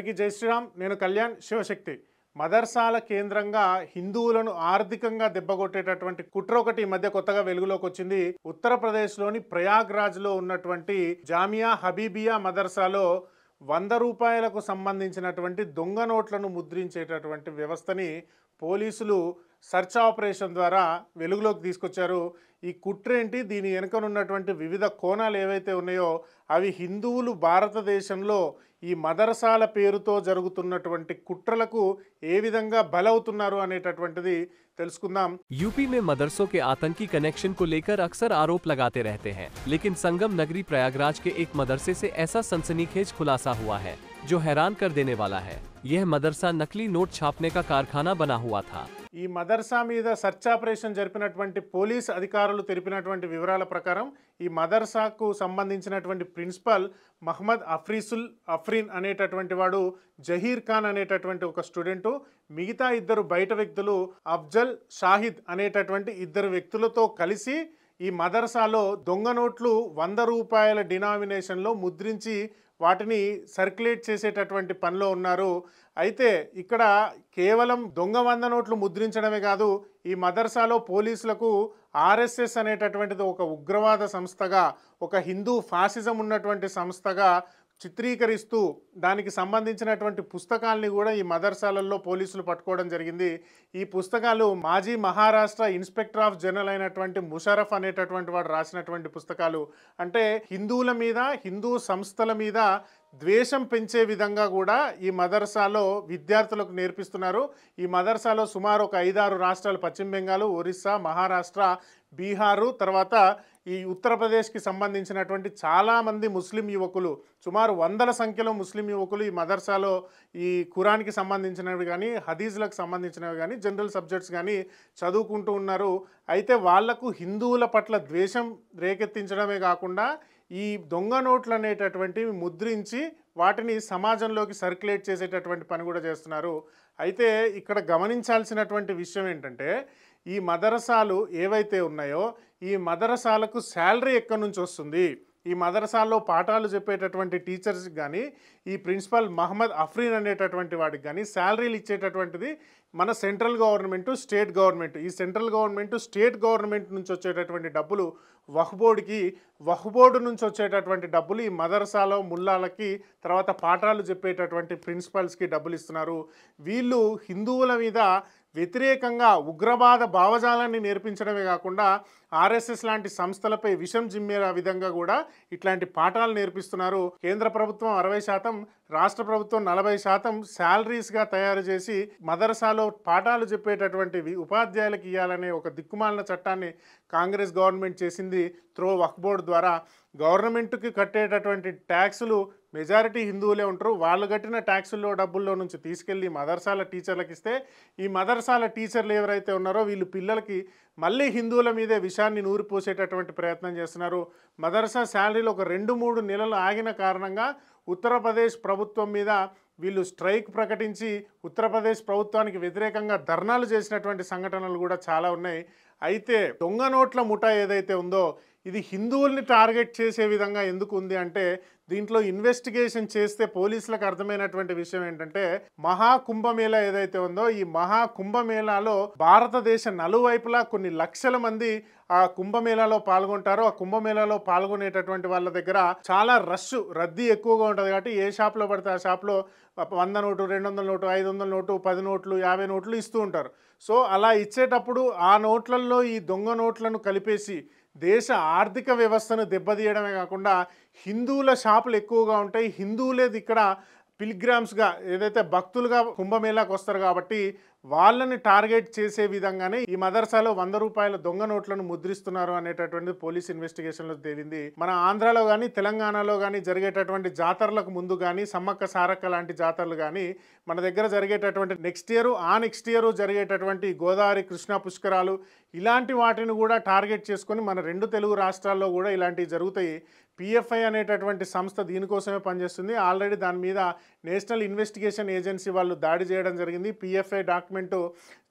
అందరికీ జై శ్రీరామ్. నేను కళ్యాణ్ శివశక్తి. మదర్సాల కేంద్రంగా హిందువులను ఆర్థికంగా దెబ్బకొట్టేటటువంటి కుట్ర ఒకటి ఈ మధ్య కొత్తగా వెలుగులోకి వచ్చింది. ఉత్తరప్రదేశ్లోని ప్రయాగ్రాజ్లో ఉన్నటువంటి జామియా హబీబియా మదర్సాలో 100 రూపాయలకు సంబంధించినటువంటి దొంగ నోట్లను ముద్రించేటటువంటి వ్యవస్థని పోలీసులు సర్చ్ ఆపరేషన్ ద్వారా వెలుగులోకి తీసుకొచ్చారు. ఈ కుట్ర ఏంటి, దీని వెనుకనున్నటువంటి వివిధ కోణాలు ఏవైతే ఉన్నాయో అవి హిందువులు భారతదేశంలో ఈ మదర్సాల పేరుతో జరుగుతున్నటువంటి కుట్రలకు ఏ విధంగా బలవుతున్నారు అనేటటువంటిది తెలుసుకుందాం. यूपी में मदरसों के आतंकी कनेक्शन को लेकर अक्सर आरोप लगाते रहते हैं, लेकिन संगम नगरी प्रयागराज के एक मदरसे से ऐसा सनसनीखेज खुलासा हुआ है जो हैरान कर देने वाला है। यह मदरसा नकली नोट छापने का कारखाना बना हुआ था। ఈ మదర్సా మీద సర్చ్ ఆపరేషన్ జరిపినటువంటి పోలీస్ అధికారులు తెలిపినటువంటి వివరాల ప్రకారం ఈ మదర్సాకు సంబంధించినటువంటి ప్రిన్సిపల్ మహమ్మద్ అఫ్రీన్ అనేటటువంటి వాడు, జహీర్ ఖాన్ అనేటటువంటి ఒక స్టూడెంటు, మిగతా ఇద్దరు బయట వ్యక్తులు అఫ్జల్ షాహిద్ అనేటటువంటి ఇద్దరు వ్యక్తులతో కలిసి ఈ మదర్సాలో దొంగ నోట్లు 100 రూపాయల డినామినేషన్లో ముద్రించి వాటిని సర్క్యులేట్ చేసేటటువంటి పనిలో ఉన్నారు. అయితే ఇక్కడ కేవలం దొంగ 100 నోట్లు ముద్రించడమే కాదు, ఈ మదర్సాలో పోలీసులకు ఆర్ఎస్ఎస్ అనేటటువంటిది ఒక ఉగ్రవాద సంస్థగా, ఒక హిందూ ఫాసిజం ఉన్నటువంటి సంస్థగా చిత్రీకరిస్తూ దానికి సంబంధించినటువంటి పుస్తకాలని కూడా ఈ మదర్సాలలో పోలీసులు పట్టుకోవడం జరిగింది. ఈ పుస్తకాలు మాజీ మహారాష్ట్ర ఇన్స్పెక్టర్ ఆఫ్ జనరల్ అయినటువంటి ముషరఫ్ అనేటటువంటి వాడు రాసినటువంటి పుస్తకాలు. అంటే హిందువుల మీద, హిందూ సంస్థల మీద ద్వేషం పెంచే విధంగా కూడా ఈ మదర్సాలో విద్యార్థులకు నేర్పిస్తున్నారు. ఈ మదర్సాలో సుమారు ఒక 5-6 రాష్ట్రాలు, పశ్చిమ బెంగాల్, ఒరిస్సా, మహారాష్ట్ర, బీహారు, తర్వాత ఈ ఉత్తరప్రదేశ్కి సంబంధించినటువంటి చాలామంది ముస్లిం యువకులు, సుమారు 100ల సంఖ్యలో ముస్లిం యువకులు ఈ మదర్సాలో ఈ ఖురాన్కి సంబంధించినవి కానీ, హదీస్లకు సంబంధించినవి కానీ, జనరల్ సబ్జెక్ట్స్ కానీ చదువుకుంటూ ఉన్నారు. అయితే వాళ్లకు హిందువుల పట్ల ద్వేషం రేకెత్తించడమే కాకుండా ఈ దొంగ నోట్లు అనేటటువంటివి ముద్రించి వాటిని సమాజంలోకి సర్క్యులేట్ చేసేటటువంటి పని కూడా చేస్తున్నారు. అయితే ఇక్కడ గమనించాల్సినటువంటి విషయం ఏంటంటే, ఈ మదరసాలు ఏవైతే ఉన్నాయో ఈ మదరసాలకు శాలరీ ఎక్కడి నుంచి వస్తుంది, ఈ మదరసాల్లో పాఠాలు చెప్పేటటువంటి టీచర్స్కి కానీ, ఈ ప్రిన్సిపల్ మహమ్మద్ అఫ్రీన్ అనేటటువంటి వాడికి కానీ శాలరీలు ఇచ్చేటటువంటిది మన సెంట్రల్ గవర్నమెంటు, స్టేట్ గవర్నమెంట్. ఈ సెంట్రల్ గవర్నమెంట్, స్టేట్ గవర్నమెంట్ నుంచి వచ్చేటటువంటి డబ్బులు వక్ఫ్ బోర్డు నుంచి వచ్చేటటువంటి డబ్బులు ఈ మదరసాలో ముల్లాలకి, తర్వాత పాఠాలు చెప్పేటటువంటి ప్రిన్సిపల్స్కి డబ్బులు ఇస్తున్నారు. వీళ్ళు హిందువుల మీద వ్యతిరేకంగా ఉగ్రవాద భావజాలాన్ని నేర్పించడమే కాకుండా ఆర్ఎస్ఎస్ లాంటి సంస్థలపై విషం జిమ్మే విధంగా కూడా ఇట్లాంటి పాఠాలు నేర్పిస్తున్నారు. కేంద్ర ప్రభుత్వం 60%, రాష్ట్ర ప్రభుత్వం 40% శాలరీస్గా తయారు చేసి మదర్సాలో పాఠాలు చెప్పేటటువంటి ఉపాధ్యాయులకు ఇవ్వాలనే ఒక దిక్కుమాలిన చట్టాన్ని కాంగ్రెస్ గవర్నమెంట్ చేసింది త్రో వక్ఫ్ బోర్డు ద్వారా. గవర్నమెంట్కి కట్టేటటువంటి ట్యాక్సులు మెజారిటీ హిందువులే ఉంటారు. వాళ్ళు కట్టిన ట్యాక్సుల్లో డబ్బుల్లో నుంచి తీసుకెళ్ళి మదర్సాల టీచర్లకు ఇస్తే, ఈ మదర్సాల టీచర్లు ఎవరైతే ఉన్నారో వీళ్ళు పిల్లలకి మళ్ళీ హిందువుల మీదే విషాన్ని నూరిపోసేటటువంటి ప్రయత్నం చేస్తున్నారు. మదర్సా శాలరీలు ఒక 2-3 నెలలు ఆగిన కారణంగా ఉత్తరప్రదేశ్ ప్రభుత్వం మీద వీళ్ళు స్ట్రైక్ ప్రకటించి ఉత్తరప్రదేశ్ ప్రభుత్వానికి వ్యతిరేకంగా ధర్నాలు చేసినటువంటి సంఘటనలు కూడా చాలా ఉన్నాయి. అయితే దొంగ నోట్ల ముఠా ఏదైతే ఉందో ఇది హిందువుల్ని టార్గెట్ చేసే విధంగా ఎందుకు ఉంది అంటే, దీంట్లో ఇన్వెస్టిగేషన్ చేస్తే పోలీసులకు అర్థమైనటువంటి విషయం ఏంటంటే, మహాకుంభమేళా ఏదైతే ఉందో ఈ మహాకుంభమేళాలో భారతదేశ నలువైపులా కొన్ని లక్షల మంది ఆ కుంభమేళాలో పాల్గొంటారు. ఆ కుంభమేళాలో పాల్గొనేటటువంటి వాళ్ళ దగ్గర చాలా రద్దీ ఎక్కువగా ఉంటుంది. కాబట్టి ఏ షాప్లో పడితే ఆ షాప్లో 100 నోటు, 200 నోటు, 500 నోటు, 10 నోట్లు, 50 నోట్లు ఇస్తూ ఉంటారు. సో అలా ఇచ్చేటప్పుడు ఆ నోట్లలో ఈ దొంగ నోట్లను కలిపేసి దేశ ఆర్థిక వ్యవస్థను దెబ్బతీయడమే కాకుండా హిందువుల షాపులు ఎక్కువగా ఉంటాయి. హిందువులేది ఇక్కడ పిల్గ్రామ్స్గా ఏదైతే భక్తులుగా కుంభమేళాకు వస్తారు కాబట్టి వాళ్ళని టార్గెట్ చేసే విధంగానే ఈ మదర్సాలో 100 రూపాయల దొంగ నోట్లను ముద్రిస్తున్నారు అనేటటువంటి పోలీస్ ఇన్వెస్టిగేషన్లో తేలింది. మన ఆంధ్రాలో కానీ, తెలంగాణలో కానీ జరిగేటటువంటి జాతరలకు ముందు కానీ, సమ్మక్క సారక్క లాంటి జాతరలు కానీ, మన దగ్గర జరిగేటటువంటి నెక్స్ట్ ఇయర్ జరిగేటటువంటి గోదావరి, కృష్ణా పుష్కరాలు, ఇలాంటి వాటిని కూడా టార్గెట్ చేసుకొని మన 2 తెలుగు రాష్ట్రాల్లో కూడా ఇలాంటివి జరుగుతాయి. పిఎఫ్ఐ అనేటటువంటి సంస్థ దీనికోసమే పనిచేస్తుంది. ఆల్రెడీ దాని మీద నేషనల్ ఇన్వెస్టిగేషన్ ఏజెన్సీ వాళ్ళు దాడి చేయడం జరిగింది. పిఎఫ్ఐ డాక్యుమెంట్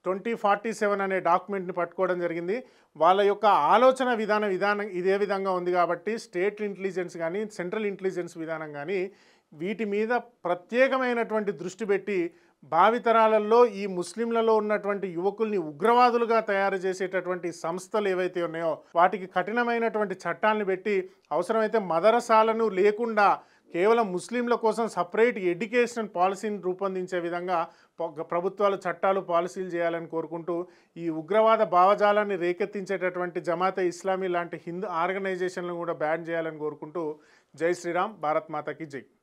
2047 అనే డాక్యుమెంట్ని పట్టుకోవడం జరిగింది. వాళ్ళ యొక్క ఆలోచన విధానం ఇదే విధంగా ఉంది కాబట్టి స్టేట్ ఇంటెలిజెన్స్ కానీ, సెంట్రల్ ఇంటెలిజెన్స్ విధానం కానీ వీటి మీద ప్రత్యేకమైనటువంటి దృష్టి పెట్టి భావితరాలలో ఈ ముస్లింలలో ఉన్నటువంటి యువకుల్ని ఉగ్రవాదులుగా తయారు చేసేటటువంటి సంస్థలు ఏవైతే ఉన్నాయో వాటికి కఠినమైనటువంటి చట్టాలను పెట్టి అవసరమైతే మదరసాలను లేకుండా కేవలం ముస్లింల కోసం సపరేట్ ఎడ్యుకేషన్ పాలసీని రూపొందించే విధంగా ప్రభుత్వాలు చట్టాలు పాలసీలు చేయాలని కోరుకుంటూ ఈ ఉగ్రవాద భావజాలాన్ని రేకెత్తించేటటువంటి జమాతే ఇస్లామీ లాంటి హిందూ ఆర్గనైజేషన్లను కూడా బ్యాన్ చేయాలని కోరుకుంటూ జై శ్రీరామ్, భారత్ మాతాకి జై.